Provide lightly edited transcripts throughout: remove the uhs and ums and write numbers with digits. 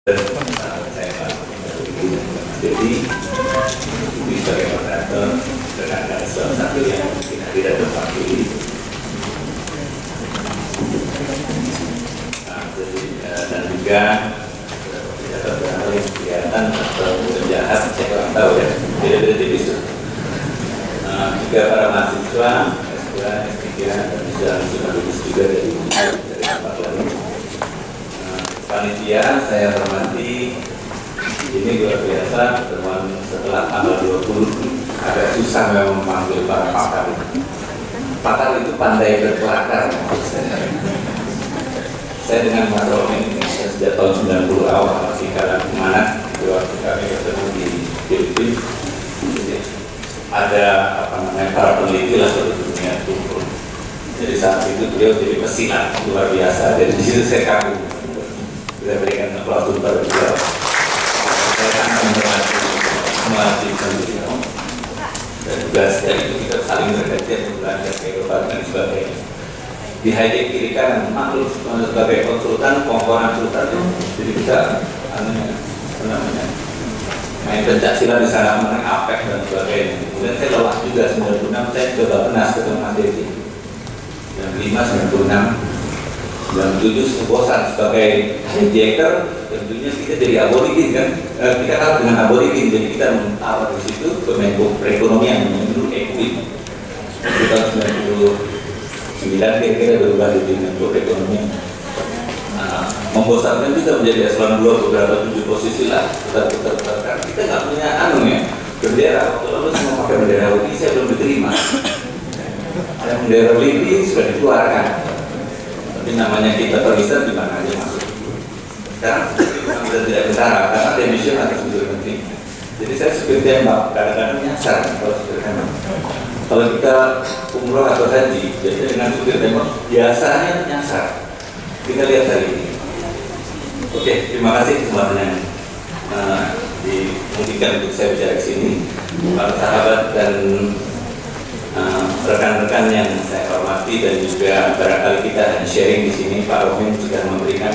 Saya jadi sebagai moderator dengan ada sesuatu yang tidak terpaksa. Dan juga tidak terkenal kegiatan atau penjahat, saya kurang tahu ya, beda-beda tipis. Juga para mahasiswa S2, S3 dan sudah lulus juga dari tempat lain. Panitia saya hormati, ini luar biasa pertemuan setelah tanggal 20 agak susah memang memanggil para pakar. Pakar itu pandai berkelakar. Saya dengan Mas Romi ini sejak tahun 90 awal masih kalah kemana waktu kami ketemu di Filipina. Ada para peneliti lah dari dunia tumpul. Jadi saat itu beliau jadi pesilat luar biasa. Dari situ saya kagum. Saya berikan aplaus pada beliau. Saya akan melatih beliau. Dan juga setelah itu kita saling berkajian belajar kehidupan dan sebagainya. Di hijack kiri kanan maklum sebagai konsultan, komponen konsultan, jadi kita main pencaksilat di sana, mengenai APEC dan sebagainya. Kemudian saya lelah juga 96, saya coba penas ketemu Mas Dedi. Yang 5, 96. Dan 7 bosan sebagai hijacker, tentunya kita jadi aborigin kan, kita kalah dengan aborigin, jadi kita mentawar di situ ke Menko Perekonomian menurut Equip. Kita 99 kira-kira berubah di Menko Perekonomian. Membosankan kita menjadi eselon 2 beberapa 7 posisi lah, putar-putar. Kita nggak punya bendera. Waktu lalu semua pakai bendera Libi, saya belum diterima. Ada bendera Libi sudah dikeluarkan. Tapi namanya kita periset di mana aja masuk. Sekarang kita tidak bicara karena demission atas unsur penting. Jadi saya supir tembak kadang-kadang nyasar kalau supir tembak. Kalau kita umroh atau haji, jadi dengan supir tembak biasanya nyasar. Kita lihat hari ini. Oke, terima kasih kesempatan yang dimungkinkan untuk saya bicara di sini. Para sahabat dan rekan-rekan yang saya hormati dan juga barangkali kita sharing di sini, Pak Romin sudah memberikan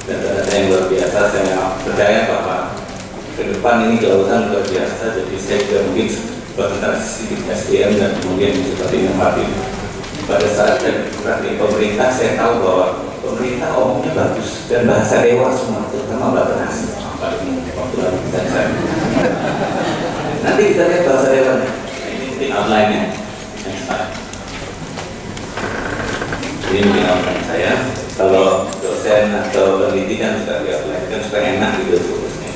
data-data yang luar biasa. Saya percaya bahwa ke depan ini kelautan luar biasa. Jadi saya juga mungkin berkonsentrasi di SDM dan kemudian seperti inovatif. Pada saat di pemerintah saya tahu bahwa pemerintah omongnya bagus dan bahasa dewa semua, terutama Mbak Penas. Waktu lalu kita nanti kita lihat bahasa dewanya. Ini mungkin outline-nya. Ini mungkin outline saya. Kalau dosen atau peneliti kan suka di-outline, kan suka enak gitu tulisnya.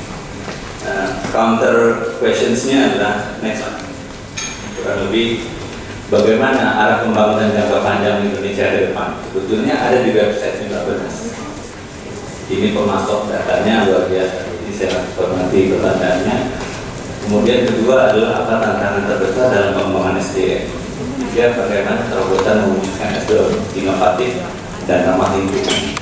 Counter questions-nya adalah next one. Kurang lebih bagaimana arah pembangunan jangka panjang Indonesia ke depan. Sebetulnya ada di website Mbak Penas. Ini pemasok datanya luar biasa. Jadi saya hormati pertanyaannya. Kemudian kedua adalah apa tantangan terbesar dalam pengembangan SDM. Ketiga, bagaimana terobosan mewujudkan SDM inovatif dan ramah lingkungan.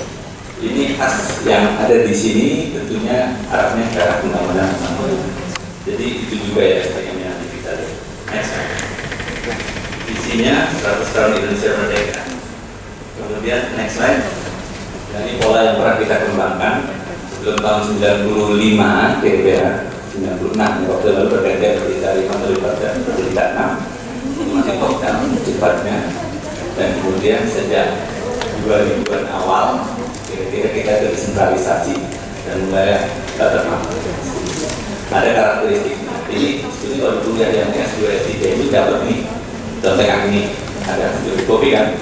Ini khas yang ada di sini, tentunya arahnya ke arah pembangunan. Jadi itu juga ya SDM yang kita lihat. Next. Isinya 100 tahun Indonesia Merdeka. Kemudian next slide. Nah, ini pola yang pernah kita kembangkan sebelum tahun 95 kira-kira 96 waktu lalu bergantian berita 5 daripada berita 6 masih top-down cepatnya, dan kemudian sejak 2000-an awal kira-kira kita desentralisasi dan mulai bottom-up. Ada karakteristiknya. Ini sebetulnya kalau kuliah yang S2 S3 itu dapat nih contoh yang ini ada di kopi kan,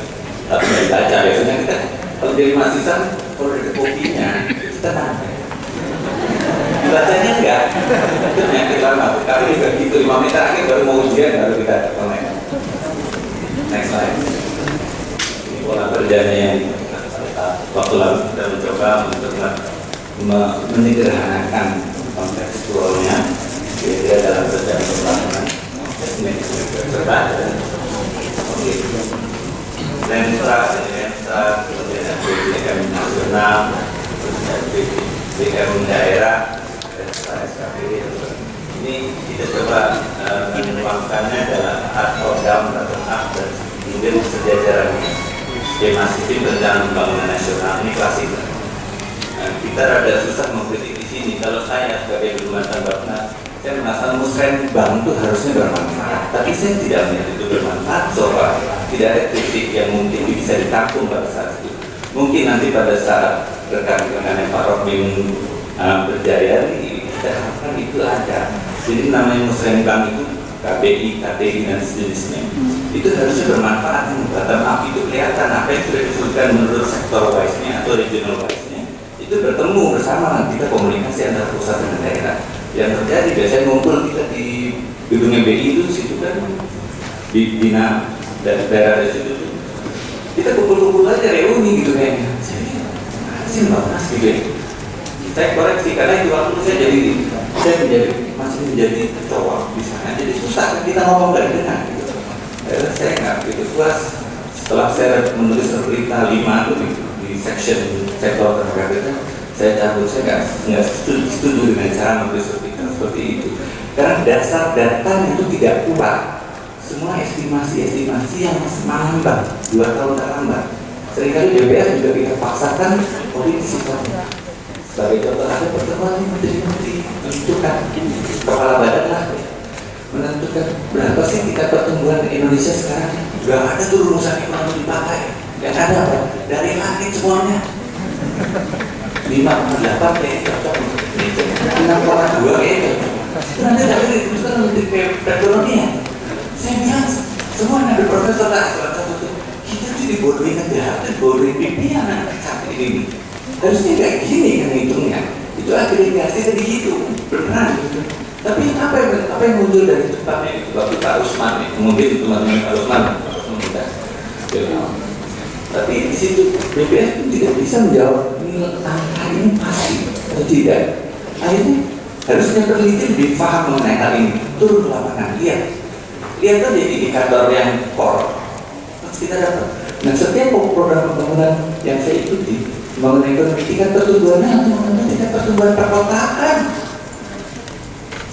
tapi nggak dibaca. Biasanya kita kalau jadi mahasiswa kalau ada kopinya kita nanya. Bacanya enggak, itu penyakit lama. Tapi juga gitu, 5 menit akhir baru mau ujian, baru kita connect. Next slide. Ini pola kerjanya yang waktu lalu kita mencoba untuk menyederhanakan kontekstualnya, kira-kira dalam kerjaan pembangunan. Oke. Lensa, kemudian BKM nasional, BKM daerah. Ini kita coba mengembangkannya adalah top-down, bottom-up, dan kemudian sejajaran skema sistem rencana pembangunan nasional. Ini klasik. Kita rada susah memprediksi sini, kalau saya sebagai jurumatan Bapak, saya merasa musrenbang itu harusnya bermanfaat, tapi saya tidak melihat itu bermanfaat. Soalnya tidak ada kritik yang mungkin bisa ditampung pada saat itu. Mungkin nanti pada saat rekan-rekan Pak Robin berjaya, kita harapkan itu ada. Jadi namanya musrenbang itu KBI, KTI dan sejenisnya itu harusnya bermanfaat. Bottom up itu kelihatan apa yang sudah disebutkan menurut sektor wise-nya atau regional wise-nya itu bertemu bersama, kita komunikasi antara pusat dan daerah. Yang terjadi biasanya ngumpul kita di gedung BI itu situ kan di Bina dan daerah situ kita kumpul-kumpul aja reuni gitu kayaknya. Sih Mbak Mas gitu ya. Saya koreksi karena itu waktu saya masih menjadi kecoa di sana, jadi susah kita ngomong dari dengar gitu. Saya nggak begitu puas setelah saya menulis berita 5 itu di section sektor tenaga kerja, saya cabut. Saya nggak setuju dengan cara menulis berita seperti itu karena dasar datanya itu tidak kuat. Semua estimasi yang masih mengambang 2 tahun terlambat. Seringkali DPR juga kita paksakan politisi. Sebagai contoh ada pertemuan menteri-menteri menentukan kepala badan lah menentukan berapa sih tingkat pertumbuhan Indonesia sekarang. Gak ada tuh rumusan ekonomi dipakai. Yang ada apa? Dari langit semuanya. 5,8 kayak cocok, 6,2 kayak cocok. Nanti dari itu kan menteri perekonomian. Saya bilang semua ada profesor lah salah satu tuh. Kita tuh dibodohin aja, dibodohin pimpinan saat ini. Harusnya kayak gini kan hitungnya. Itu agregasi tadi gitu, beneran gitu. Tapi apa yang muncul dari tempatnya itu waktu Pak Usman nih, mungkin teman-teman Pak Usman kita. Tapi di situ BPS tidak bisa menjawab nilai angka ini pasti atau tidak. Akhirnya harusnya peneliti lebih paham mengenai hal ini, turun ke lapangan, lihat aja indikator yang core, terus kita dapat. Nah setiap program pembangunan yang saya ikuti, pembangunan ekonomi tingkat pertumbuhannya teman-teman tingkat pertumbuhan perkotaan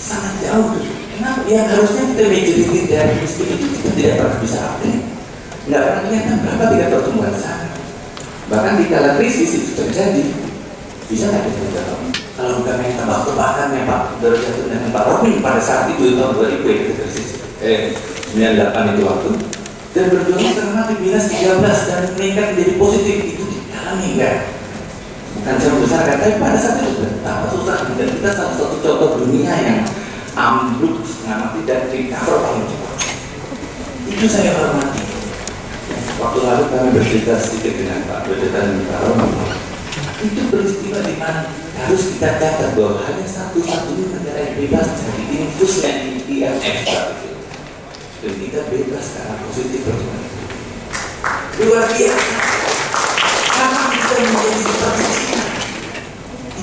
sangat jauh. Kenapa? Yang harusnya kita majority dari miskin itu kita tidak pernah bisa update. Nggak pernah kelihatan berapa tingkat pertumbuhan sana. Bahkan di kala krisis itu terjadi, bisa nggak kita jawab? Kalau bukan yang tebak-tebakan ya Pak Derajat dengan Pak Robin pada saat itu tahun 2000 itu krisis 98 itu waktu. Dan berjuang karena di minus 13 dan meningkat menjadi positif itu dialami enggak? Bukan jauh besar kan, tapi pada saat itu betapa susah. Dan kita salah satu contoh dunia yang ambruk setengah mati dan recover paling cepat. Itu saya hormati. Waktu lalu kami bercerita sedikit dengan Pak Derajat dan Pak Robin. Itu peristiwa di mana harus kita catat bahwa hanya satu-satunya negara yang bebas dari infusnya IMF saat itu. Dan kita bebas karena positif pertumbuhan. Luar biasa. Karena kita menjadi seperti China,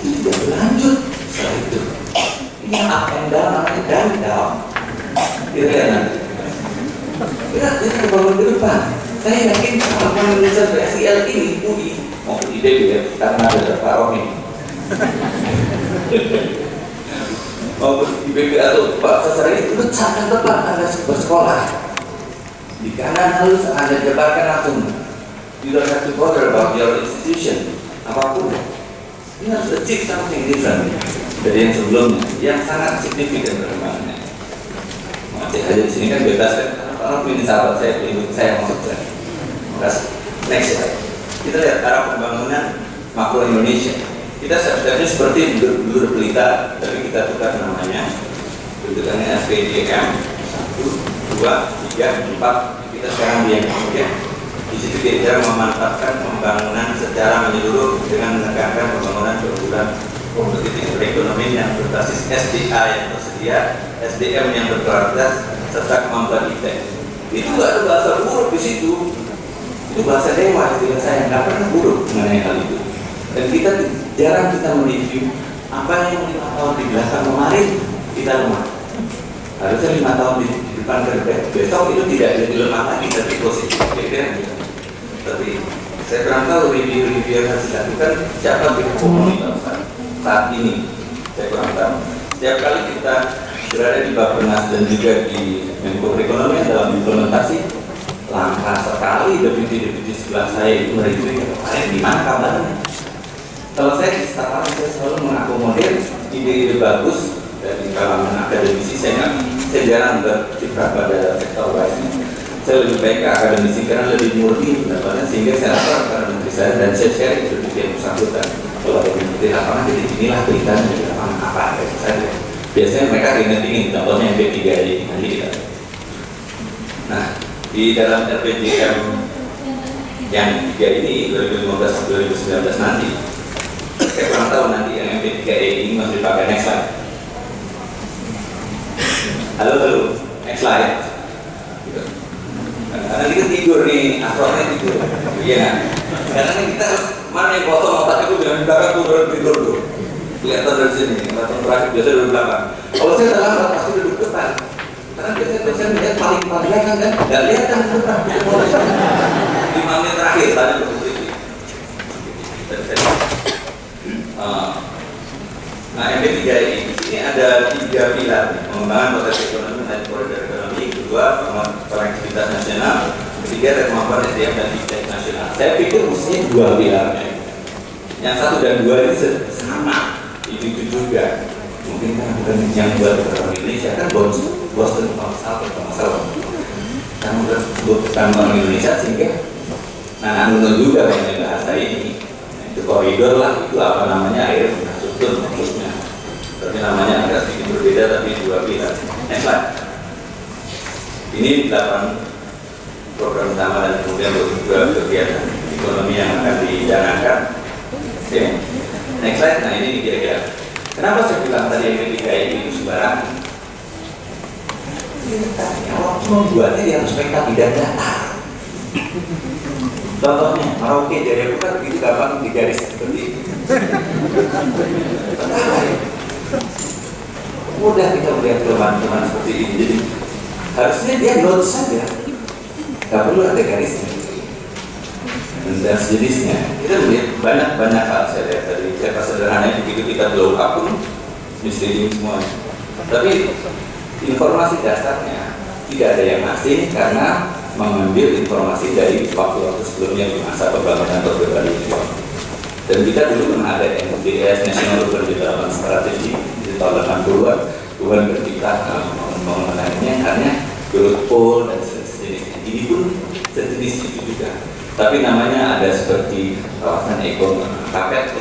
itu tidak berlanjut setelah itu. Ini up and down, kita lihat nanti. Kita bangun ke depan. Saya yakin apapun Indonesia BSIL ini, UI, maupun IDB ya, karena ada Pak Romi. Maupun IBB atau Pak Sasar itu sangat tepat Anda bersekolah. Di kanan halus Anda jabarkan langsung. You don't have to bother about your institution, apapun. Ini harus achieve something different dari yang sebelumnya, yang sangat signifikan perkembangannya. Cek aja di sini kan bebas kan, Pak Romi ini sahabat saya, pelindung saya maksud saya. Next ya, kita lihat arah pembangunan makro Indonesia. Kita step-stepnya seperti dulu pelita, tapi kita tukar namanya. Bentukannya SPDM 1, 2, 3, 4. Kita sekarang yang kemudian di situ kita memanfaatkan pembangunan secara menyeluruh dengan menekankan pembangunan berulang kompetitif perekonomian yang berbasis SDA yang tersedia, SDM yang berkualitas, serta kemampuan IT. Itu nggak ada bahasa buruk di situ. Itu bahasa dewa, istilah saya nggak pernah buruk mengenai hal itu. Dan kita jarang mereview apa yang 5 tahun di belakang kemarin kita lemah. Harusnya 5 tahun di depan besok itu tidak jadi lemah lagi, tapi positif. Tapi saya kurang tahu review yang harus dilakukan siapa yang komunitas saat ini. Saya kurang tahu. Setiap kali kita berada di Bappenas dan juga di Menko Perekonomian dalam implementasi, langka sekali deputi sebelah saya itu mereview kemarin di mana kabarnya. Kalau saya di startup, saya selalu mengakomodir ide-ide bagus dari kalangan akademisi. Saya jarang bercipta pada sektor lain. Saya lebih baik ke akademisi karena lebih murni pendapatnya, sehingga saya lapor kepada menteri saya dan saya share itu di yang bersangkutan. Kalau ada menteri lapangan, jadi inilah beritanya di lapangan apa gitu saja. Biasanya mereka ingin contohnya yang P3 ini nanti kita. Nah, di dalam RPJM yang 3 ini 2015-2019 nanti, saya kurang tahu nanti yang MP3E ini masih dipakai. Next slide. Halo, next slide. Karena kita tidur nih, astronomnya tidur. Iya, karena kita mana yang kosong otak itu jangan di belakang tuh tidur tuh. Kelihatan dari sini, kelihatan terakhir biasa duduk belakang. Kalau saya salah, pasti duduk depan. Karena biasanya dosen melihat paling belakang kan, nggak lihat kan di depan. 5 menit terakhir tadi begitu. Nah, MP3I ini ada 3 pilar: pengembangan potensi ekonomi dan koridor ekonomi, kedua konektivitas nasional, ketiga kemampuan SDM dan digital nasional. Saya pikir mestinya 2 pilarnya. Yang 1 dan 2 ini sama, itu juga. Mungkin kan bukan yang buat orang Indonesia kan bos tentang masalah. Kan bukan orang Indonesia sehingga nunut juga banyak bahasa ini. Itu koridor lah, itu apa namanya, air infrastruktur maksudnya. Tapi namanya agak sedikit berbeda, tapi 2 pilar. Next slide. Ini 8 program utama dan kemudian 2 kegiatan ekonomi yang akan dijalankan. Oke. Next slide. Nah, ini kira-kira kenapa saya bilang tadi yang ketiga ini sembarangan? Waktu membuatnya dia harus peka tidak datar. Contohnya, Merauke dari aku kan begitu gampang di garis seperti ini. Mudah kita melihat kelemahan-kelemahan seperti ini. Jadi harusnya dia note saja, nggak perlu ada garisnya. Dan sejenisnya, kita melihat banyak hal saya lihat tadi. Cara sederhananya begitu kita blow up pun misleading semuanya. Tapi informasi dasarnya tidak ada yang asing karena mengambil informasi dari waktu-waktu sebelumnya di masa pembangunan Orde Baru. Dan kita dulu pernah ada NDS National Urban Development Strategy di tahun 80-an. Tuhan berkita mengenainya karena growth pole dan sejenisnya. Ini pun sejenis itu juga. Tapi namanya ada seperti kawasan ekonomi kapet,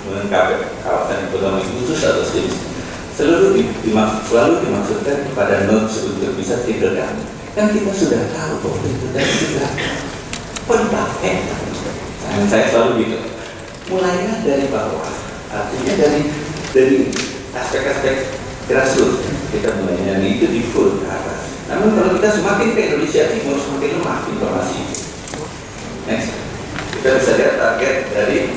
kemudian kawasan ekonomi khusus atau sejenis. Selalu dimaksudkan kepada nodes untuk bisa trickle down. Kan kita sudah tahu bahwa itu dan sudah pendapat. Saya selalu gitu. Mulainya dari bawah, artinya dari aspek-aspek grassroots. Kita mulainya itu di full ke atas. Namun kalau kita semakin ke Indonesia Timur semakin lemah informasi. Next, kita bisa lihat target dari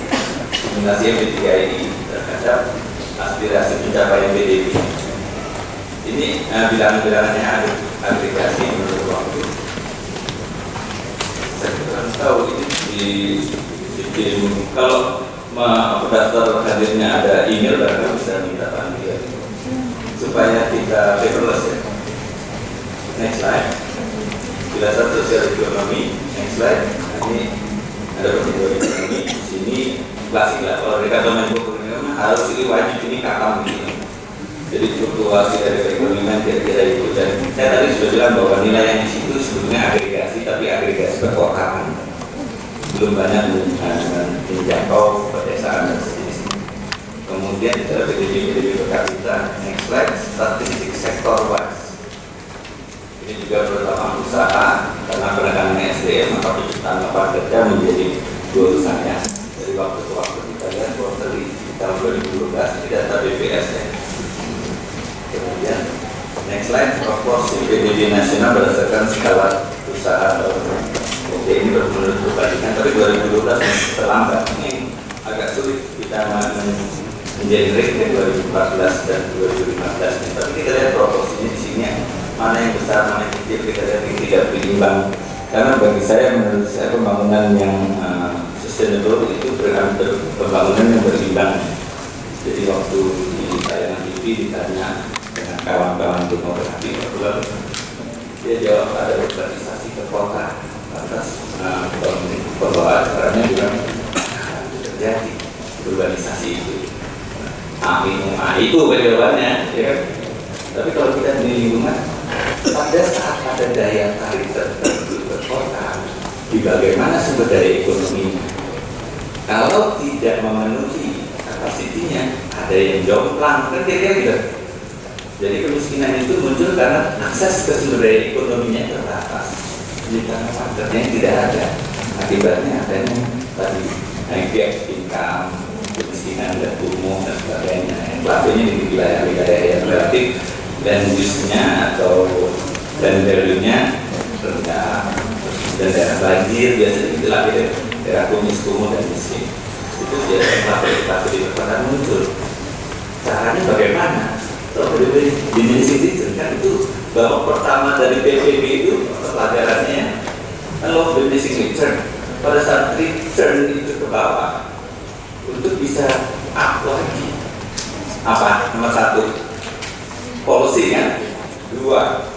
simulasi MP3 ini terhadap aspirasi pencapaian PDB. Ini bilangan-bilangannya ada agregasi menurut waktu. Saya kurang tahu ini kalau daftar hadirnya ada email, barangkali bisa minta panggil supaya kita paperless ya. Next slide. Jelasan sosial ekonomi. Next slide. Ini ada pertumbuhan ekonomi. Di sini klasik lah. Kalau mereka main ekonomi harus ini wajib ini kakak begini. Jadi fluktuasi dari perekonomian kira-kira itu. Dan saya tadi sudah bilang bahwa nilai yang di situ sebetulnya agregasi, tapi agregasi perkotaan. Belum banyak menjangkau pedesaan dan sejenisnya. Kemudian kita PDB per kapita. Next slide. Statistik sektor wise. Ini juga terutama usaha karena penekanan SDM maka penciptaan lapangan kerja menjadi goal saya. Dari waktu ke waktu kita lihat quarterly di tahun 2012 ini data BPS ya. Kemudian next slide, proporsi PDB nasional berdasarkan skala usaha. Oke, ini menurut perbandingan, tapi 2012 masih terlambat. Ini agak sulit kita mengenerate dari 2014 dan 2015. Tapi kita lihat proporsinya di sini mana yang besar, mana yang kecil, kita lihat ini tidak berimbang. Karena bagi saya, menurut saya pembangunan yang sustainable itu berarti pembangunan yang berimbang. Jadi waktu di tayangan TV ditanya dengan kawan-kawan demografi, dia jawab ada urbanisasi ke kota. Atas bahwa caranya juga terjadi urbanisasi itu. Itu jawabannya, ya kan? Tapi kalau kita di lingkungan, pada saat ada daya tarik tertentu ke kota, di bagaimana sumber daya ekonominya. Kalau tidak memenuhi kapasitinya, ada yang jomplang, kan kira-kira gitu. Jadi kemiskinan itu muncul karena akses ke sumber daya ekonominya terbatas. Jadi karena faktornya tidak ada, akibatnya adanya tadi gap income, kemiskinan dan kumuh dan sebagainya. Yang pelakunya di wilayah-wilayah yang relatif dan use-nya atau dan value-nya rendah, dan daerah banjir biasanya itulah daerah kumis, kumuh dan miskin. Itu biasanya pelaku di perkotaan muncul. Caranya bagaimana? Kalau dimensi itu kan itu babak pertama dari PPB itu pelajarannya law of diminishing return. Pada saat return itu ke bawah untuk bisa up lagi. Apa? Nomor satu, policy kan. Dua,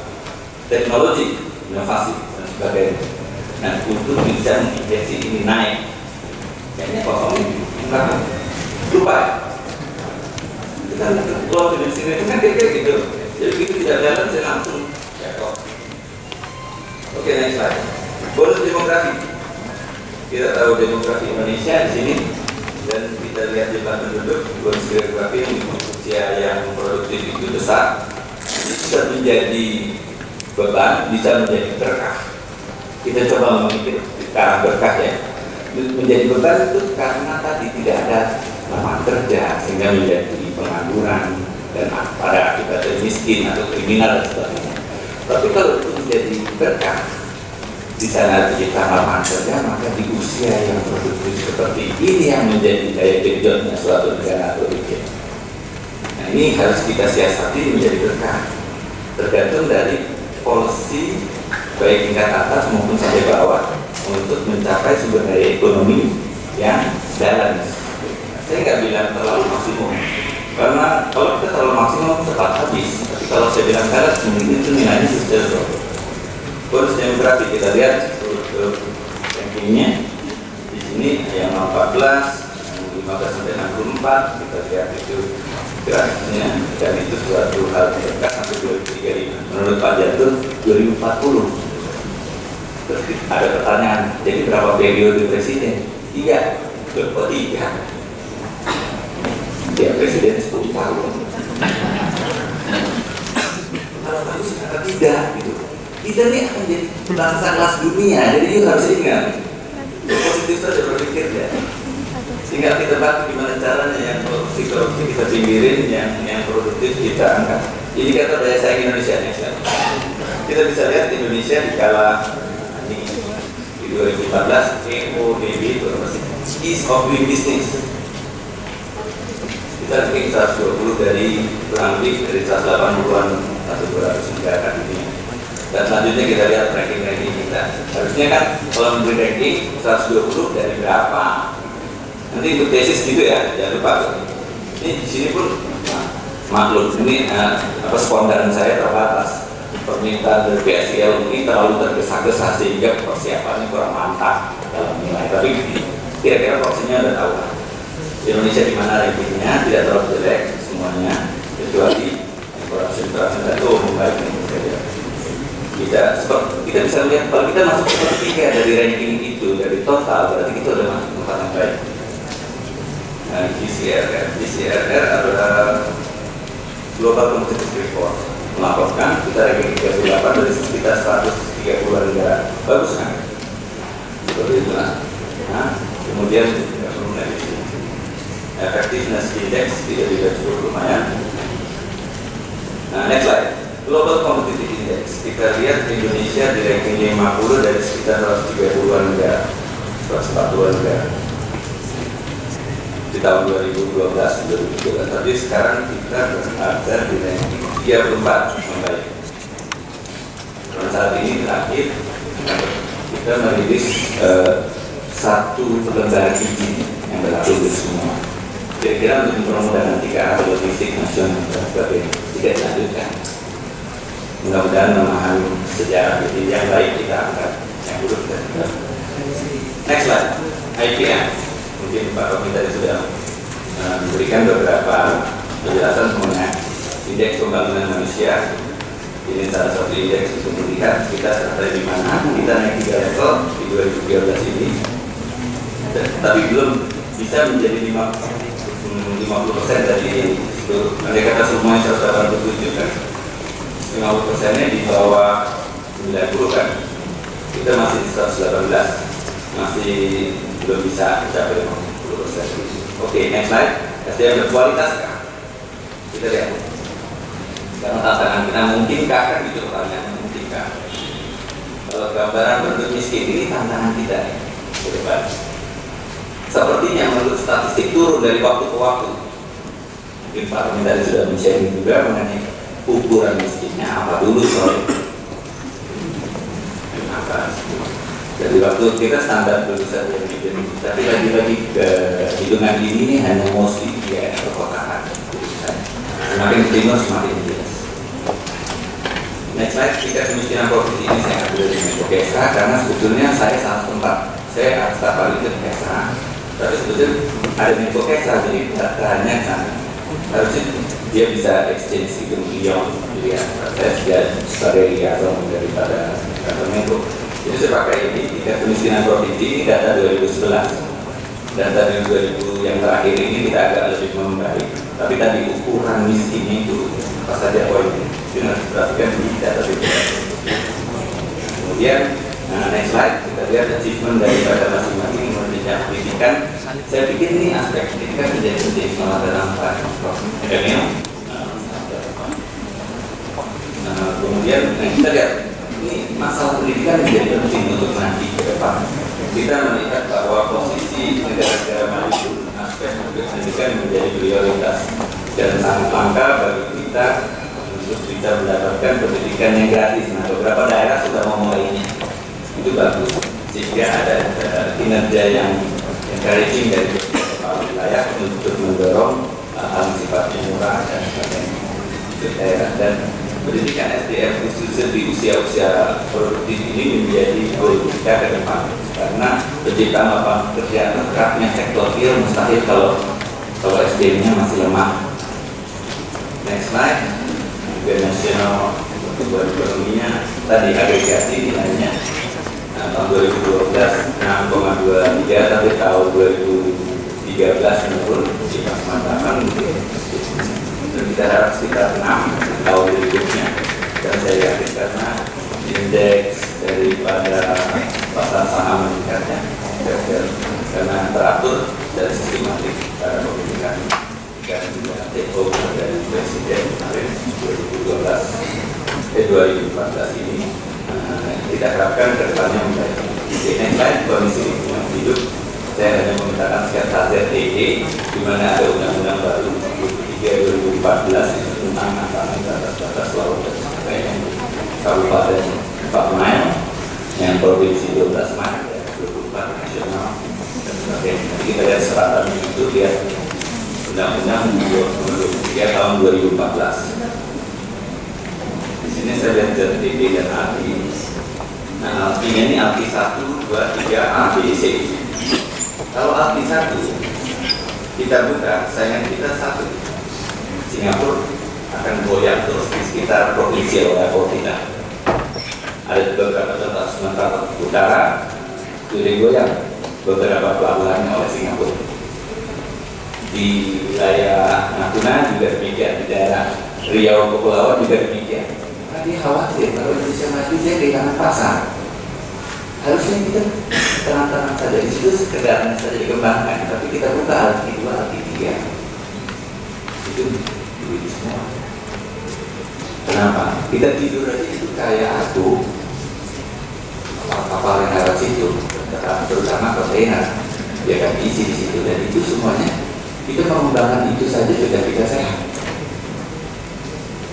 teknologi, inovasi dan sebagainya. Nah, untuk bisa menginjeksi ini naik. Kayaknya kosong ini enggak lupa. Kita kalau dimensi itu kan kira-kira gitu. Jadi begitu tidak jalan saya langsung ya kok. Oke, next slide. Bonus demografi. Kita tahu demografi Indonesia di sini dan kita lihat jumlah penduduk, bonus demografi usia yang produktif itu besar. Ini bisa menjadi beban, bisa menjadi berkah. Kita coba memikir ke arah berkah ya. Menjadi beban itu karena tadi tidak ada lapangan kerja sehingga menjadi pengangguran dan pada akibatnya miskin atau kriminal dan sebagainya. Tapi kalau itu menjadi berkah, di sana kita lapangan kerja, maka di usia yang produktif seperti ini yang menjadi daya genjotnya suatu negara atau region. Nah, ini harus kita siasati menjadi berkah, tergantung dari policy baik tingkat atas maupun sampai bawah untuk mencapai sumber daya ekonomi yang balance. Saya nggak bilang terlalu maksimum, karena kalau kita terlalu maksimum cepat habis. Tapi kalau saya bilang balance, mungkin itu nilainya sustainable. Bonus demografi kita lihat struktur rankingnya di sini yang 14, 15 sampai 64 kita lihat itu grafiknya dan itu suatu hal dekat sampai 2035. Menurut Pak Jatuh 2040. Terus ada pertanyaan, jadi berapa periode presiden? 3. Kok 3? Ya presiden 10 tahun. Kalau bagus kata tidak gitu. Kita ini akan jadi bangsa kelas dunia, jadi itu harus ingat. Positif saja berpikir ya. Sehingga kita bantu gimana caranya yang korupsi kita pinggirin, yang produktif kita angkat. Ini kata daya saing Indonesia nih. Kita bisa lihat Indonesia di kala di 2014 EODB itu apa sih? Ease of Doing Business. Kita bikin 120 dari kurang lebih dari 180-an atau 200 negara di dunia. Dan selanjutnya kita lihat ranking-ranking kita. Harusnya kan kalau memberi ranking 120 dari berapa? Nanti untuk tesis gitu ya, jangan lupa. Ini di sini pun maklum ini spontan saya terbatas. Permintaan dari PSIL ini terlalu tergesa-gesa sehingga persiapannya kurang mantap dalam nilai. Tapi kira-kira porsinya udah tahu kan. Indonesia di mana rankingnya tidak terlalu jelek semuanya, kecuali korupsi itu membaik. Kita bisa melihat kalau kita masuk ke ketiga dari ranking itu dari total berarti kita udah masuk tempat yang baik. Nah, GCRR adalah Global Competitive Report melaporkan kita ranking 38 dari sekitar 130 negara. Bagus kan? Seperti itu lah. Nah, kemudian tidak perlu lagi effectiveness index tidak cukup lumayan. Nah, next slide. Global Competitive Index. Kita lihat Indonesia di ranking 50 dari sekitar 130 negara, 140 negara. Di tahun 2012, tapi sekarang kita berada di ranking 34 membaik. Dan saat ini terakhir kita merilis satu lembaga izin yang berlaku di semua. Kira-kira untuk mempermudah nanti ke arah logistik nasional dan sebagainya tidak dilanjutkan. Mudah-mudahan memahami sejarah ini yang baik kita angkat, yang buruk kita tinggal. Next slide, IPM. Mungkin Pak Romi tadi sudah memberikan beberapa penjelasan mengenai indeks pembangunan manusia. Ini salah satu indeks untuk melihat kita sampai di mana. Kita naik 3 level di 2013 ini, tapi belum bisa menjadi 50% dari seluruh. Andai kata semuanya 187 kan, 50%-nya di bawah 90 kan. Kita masih di 118, masih belum bisa mencapai 50%. Oke, next slide. SDM berkualitas kan? Kita lihat. Karena tantangan kita mungkinkah kan itu pertanyaan, mungkinkah? Kalau gambaran penduduk miskin ini tantangan kita ke depan. Sepertinya menurut statistik turun dari waktu ke waktu. Mungkin Pak Menteri sudah men-sharing juga mengenai ukuran miskinnya apa dulu soalnya. Jadi waktu kita standar dulu saja, tapi lagi-lagi hitungan ini hanya mostly di perkotaan. Semakin ke timur semakin jelas. Next slide, tingkat kemiskinan provinsi ini saya ambil dari Menko Kesra karena sebetulnya saya salah tempat. Saya staf balik ke Kesra, tapi sebetulnya ada Menko Kesra jadi datanya sana. Harusnya dia bisa exchange itu beliau. Jadi saya sebagai liaison daripada kantor Menko. Jadi saya pakai ini tingkat kemiskinan provinsi ini data 2011. Data 2000 yang terakhir ini kita agak lebih membaik. Tapi tadi ukuran miskinnya itu apa saja poinnya itu harus diperhatikan di data itu. Kemudian next slide kita lihat achievement daripada masing-masing Indonesia pendidikan. Saya pikir ini aspek pendidikan menjadi penting malah dalam kemudian kita lihat ini masalah pendidikan menjadi penting untuk nanti ke depan. Kita melihat bahwa posisi negara-negara maju aspek pendidikan menjadi prioritas dan sangat langka bagi kita untuk bisa mendapatkan pendidikan yang gratis. Nah, beberapa daerah sudah memulainya, itu bagus sehingga ada kinerja yang encouraging dari beberapa wilayah untuk mendorong hal sifatnya murah dan sebagainya untuk daerah. Dan pendidikan SDM khususnya di usia-usia produktif ini menjadi goal kita ke depan karena penciptaan lapangan pekerjaan terkerapnya sektor real mustahil kalau SDM-nya masih lemah. Next slide, juga nasional pertumbuhan ekonominya tadi agregasi nilainya tahun 2012 6,23 tapi tahun 2013 menurun di matakan dan kita harap sekitar 6 tahun berikutnya. Dan saya yakin karena indeks daripada pasar saham meningkatnya karena teratur dan sistematik pada pemilihan dan juga takeover dari Presiden kemarin 2014 ini kita harapkan ke depannya membaik. Next slide, kondisi lingkungan hidup. Saya hanya memintakan sekian target TE di mana ada undang-undang baru 2014 tentang antara batas laut dan sebagainya. Kabupaten 4 mil, yang provinsi 12 mil, 24 nasional dan sebagainya. Jadi kita lihat seratan itu lihat undang-undang 23 tahun 2014. Di sini saya lihat dari DB dan API. Nah, API-nya ini API 1, 2, 3, ABC. Kalau API 1 kita buka, saingan kita 1. Singapura akan goyang terus di sekitar provinsi level kita. Ada beberapa contoh Sumatera Utara sudah goyang beberapa pelabuhannya oleh Singapura. Di wilayah Natuna juga demikian, di daerah Riau Kepulauan juga demikian. Nah, dia khawatir kalau Indonesia maju dia kehilangan pasar. Harusnya kita tenang-tenang saja di situ sekedarnya saja dikembangkan, tapi kita buka ALKI 2, ALKI 3 itu duit semua. Kenapa? Kita tidur aja itu kayak aku kapal yang lewat situ, terutama kontainer, dia akan isi di situ dan itu semuanya kita mengembangkan itu saja sudah tidak sehat.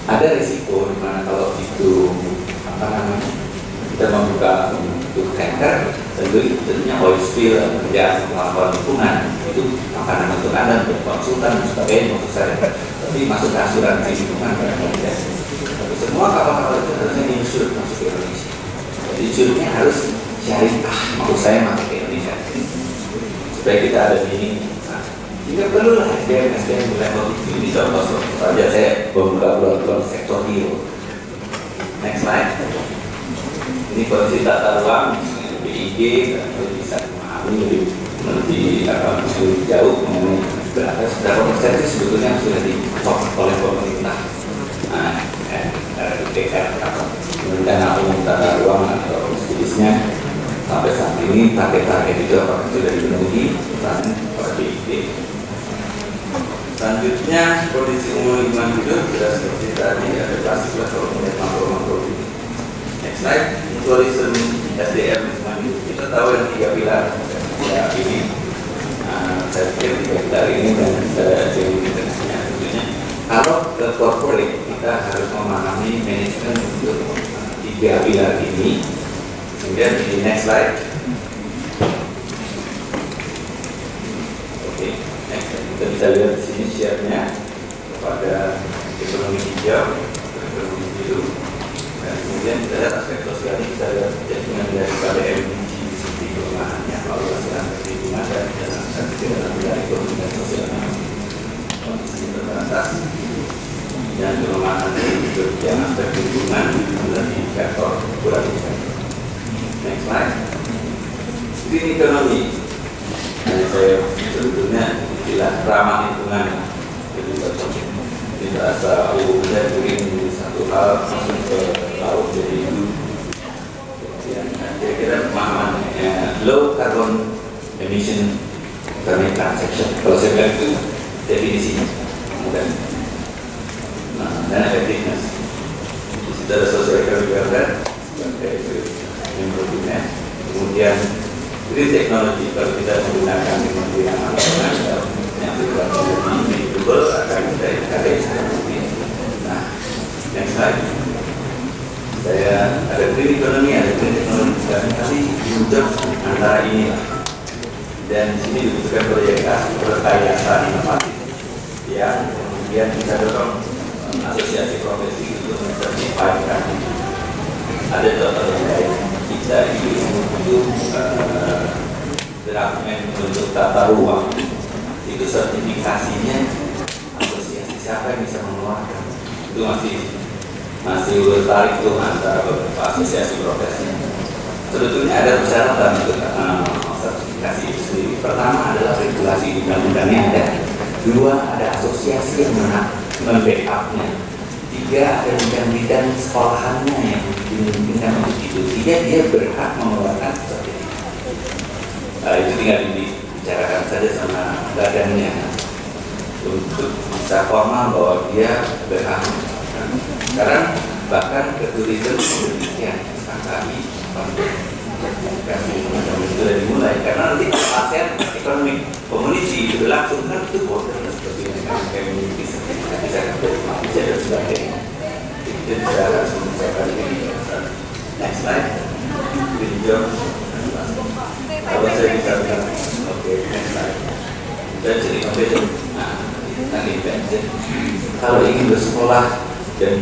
Ada risiko di mana kalau itu kita membuka untuk tanker, tentunya oil spill dan kerjaan melakukan lingkungan itu makanan untuk Anda, untuk konsultan dan sebagainya untuk saya. Tapi masuk ke asuransi lingkungan tapi semua kapal-kapal itu harusnya diinsur masuk ke Indonesia. Jadi insurnya harus syariah, maksud saya masuk ke Indonesia supaya kita ada ini. Nah, Sehingga perlulah SDM level ini. Contoh saja saya membuka peluang sektor real. Next slide. Ini kondisi tata ruang BIG, atau bisa memahami lebih jauh mengenai berapa persen itu sebetulnya sudah ditok oleh pemerintah. DPR atau rencana umum tata ruang atau sejenisnya sampai saat ini target-target itu apakah sudah dipenuhi dan pada BIG. Selanjutnya kondisi umum lingkungan hidup sudah seperti tadi, ada plastik level makro. Next slide, tourism SDM lingkungan hidup. Kita tahu yang 3 pilar ya ini. Saya pikir 3 pilar ini dan yang tentunya kalau ke corporate kita harus memahami manajemen untuk 3 pilar ini. Kemudian di next slide. Oke, next kita bisa lihat di sini share-nya kepada ekonomi hijau, ekonomi biru, dan kemudian kita lihat aspek sosial ini kita lihat jaringan daripada MDG di sisi perumahannya, evaluasi aspek lingkungan dan aspek dalam bidang ekonomi dan sosial. Kondisi terbatas dan perumahan hidup yang aspek lingkungan adalah indikator kurang. Next slide. Green economy. Jadi saya sebetulnya istilah ramah lingkungan. Jadi di bahasa umumnya green menjadi satu hal masuk ke laut jadi itu. Kira-kira pemahamannya low carbon emission economic transaction. Kalau saya bilang itu definisinya. Dan effectiveness. Di situ ada social economic welfare sebagai improvement. Kemudian green technology, kalau kita menggunakan teknologi yang aman yang sifatnya lebih renewable akan kita inkarnasi seperti ini. Nah, next slide. Saya ada green economy, ada green technology, dan tadi muncul antara ini. Dan di sini dibutuhkan proyek rekayasa inovatif yang kemudian kita dorong asosiasi profesi untuk mencertifikan. Ada contoh yang lain. Kita untuk draftnya untuk tata ruang itu sertifikasinya asosiasi siapa yang bisa mengeluarkan itu masih bertarik tuh antara beberapa asosiasi profesi. Sebetulnya ada persyaratan untuk sertifikasi itu sendiri. Pertama adalah regulasi undang-undangnya ada. 2 ada asosiasi yang membackup-nya. 3 ada bidang-bidang sekolahannya yang dimungkinkan untuk itu. 3 dia berhak mengeluarkan sertifikat. Itu tinggal dibicarakan saja sama badannya untuk bisa formal bahwa dia berhak mengeluarkan. Sekarang bahkan ke turisme demikian kami sudah dimulai karena nanti ASEAN Economic Community itu langsung kan itu borderless seperti community bisa Malaysia dan sebagainya. Itu bisa harus mengusahakan ini. Next slide. Video. Kalau saya bisa bilang, oke, next slide. Dan jadi competition. Nah, nanti bensin. Kalau ingin bersekolah dan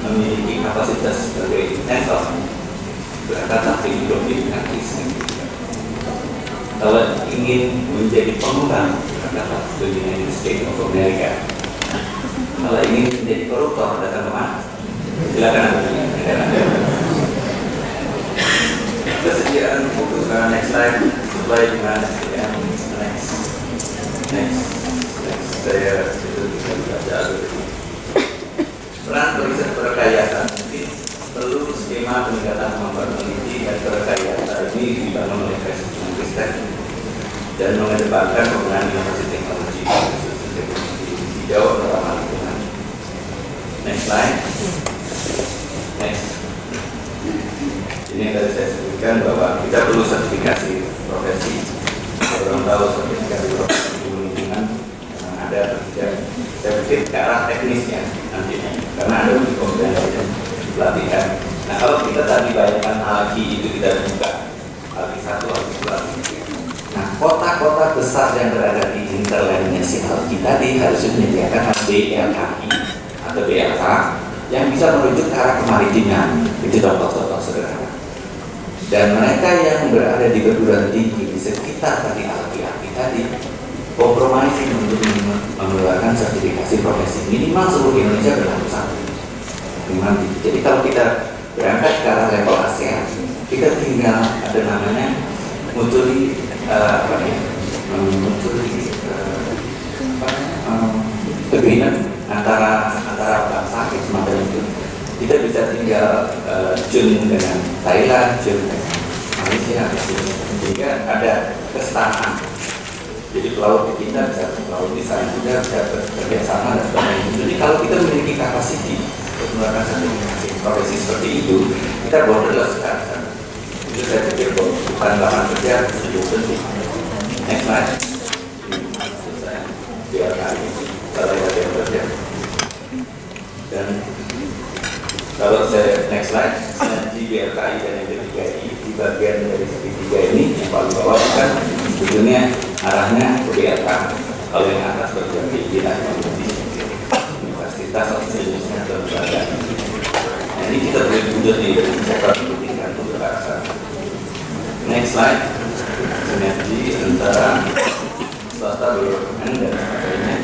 memiliki kapasitas sebagai mentor, berkata filosofi gratis. Kalau ingin menjadi pengembang, berkata United States of America. Kalau ingin menjadi koruptor, datang ke mana? Silakan. Kesediaan untuk next slide, supply demand, next. Saya itu bisa baca dulu. Peran riset perekayaan mungkin perlu skema peningkatan kemampuan peneliti dan perekayaan ini dibangun oleh Kristek dan mengedepankan penggunaan inovasi teknologi hijau atau ramah lingkungan. Next slide. Next. Ini yang tadi saya sebutkan bahwa kita perlu sertifikasi profesi. Orang tahu sertifikasi profesi lingkungan yang ada dan saya pikir ke arah teknisnya nantinya karena ada uji kompetensi dan pelatihan. Nah kalau kita tadi bayangkan algi itu kita buka algi 1, algi 2. Nah kota-kota besar yang berada di hinterlandnya si algi tadi harus menyediakan BLKI atau BLK yang bisa merujuk ke arah kemaritiman. Itu contoh-contoh sederhana. Dan mereka yang berada di perguruan tinggi di sekitar tadi algi tadi kompromising untuk mengeluarkan sertifikasi profesi minimal seluruh Indonesia berlaku satu. Jadi kalau kita berangkat ke arah level ASEAN, kita tinggal ada namanya mutually agreement antara bangsa semacam itu. Kita bisa tinggal join dengan Thailand, join dengan Malaysia, sehingga ada kesetaraan. Jadi pelaut di kita bisa pelaut di sana juga bisa bekerja sama dan sebagainya. Jadi kalau kita memiliki kapasiti untuk melakukan sertifikasi profesi seperti itu, kita borderless kan. Itu saya pikir bukan lapangan kerja itu penting. Next slide. Biar kali kalau ada yang kerja. Dan kalau saya next slide, sinergi BRKI dan yang ketiga ini di bagian dari segitiga ini yang paling bawah kan sebetulnya arahnya ke BRK. Kalau yang atas berarti kita universitas atau sejenisnya atau lembaga. Nah ini kita boleh buat nih dari sektor pendidikan untuk ke arah sana. Next slide, sinergi antara swasta BUMN dan sebagainya.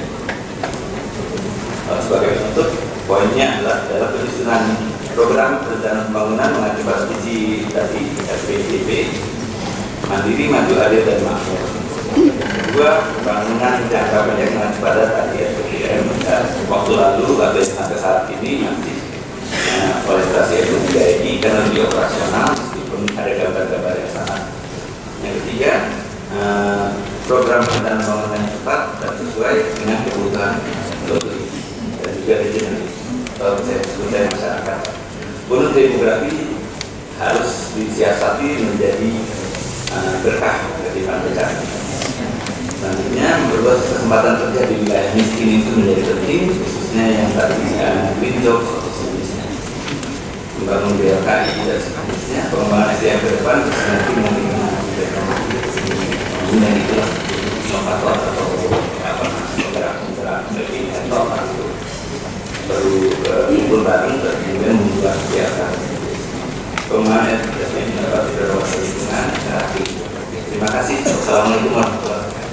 Sebagai penutup, poinnya adalah dalam penyusunan program perencanaan pembangunan mengacu pada visi tadi SPDB, mandiri, maju, adil, dan makmur. Kedua, pembangunan jangka pendek mengacu pada tadi SPDM. Waktu lalu atau sampai saat ini masih orientasi ekonomi GAI karena lebih operasional meskipun ada gambar-gambar yang sama. Yang ketiga, program perencanaan pembangunan yang tepat dan sesuai dengan kebutuhan lokal dan juga regional. Kalau saya sebutkan masyarakat, bonus demografi harus disiasati menjadi berkah ketimbang bencana. Selanjutnya, memperluas kesempatan kerja di wilayah miskin itu menjadi penting, khususnya yang tadi green jobs atau sejenisnya. Membangun BLKI dan sejenisnya, pengembangan SDM ke depan, nanti mungkin dengan itulah inovator atau penggerak dari sektor atau baru kumpul bareng dan kemudian membuat kegiatan pengembangan SDM dapat berbasis lingkungan. Terima kasih. Assalamualaikum warahmatullahi wabarakatuh.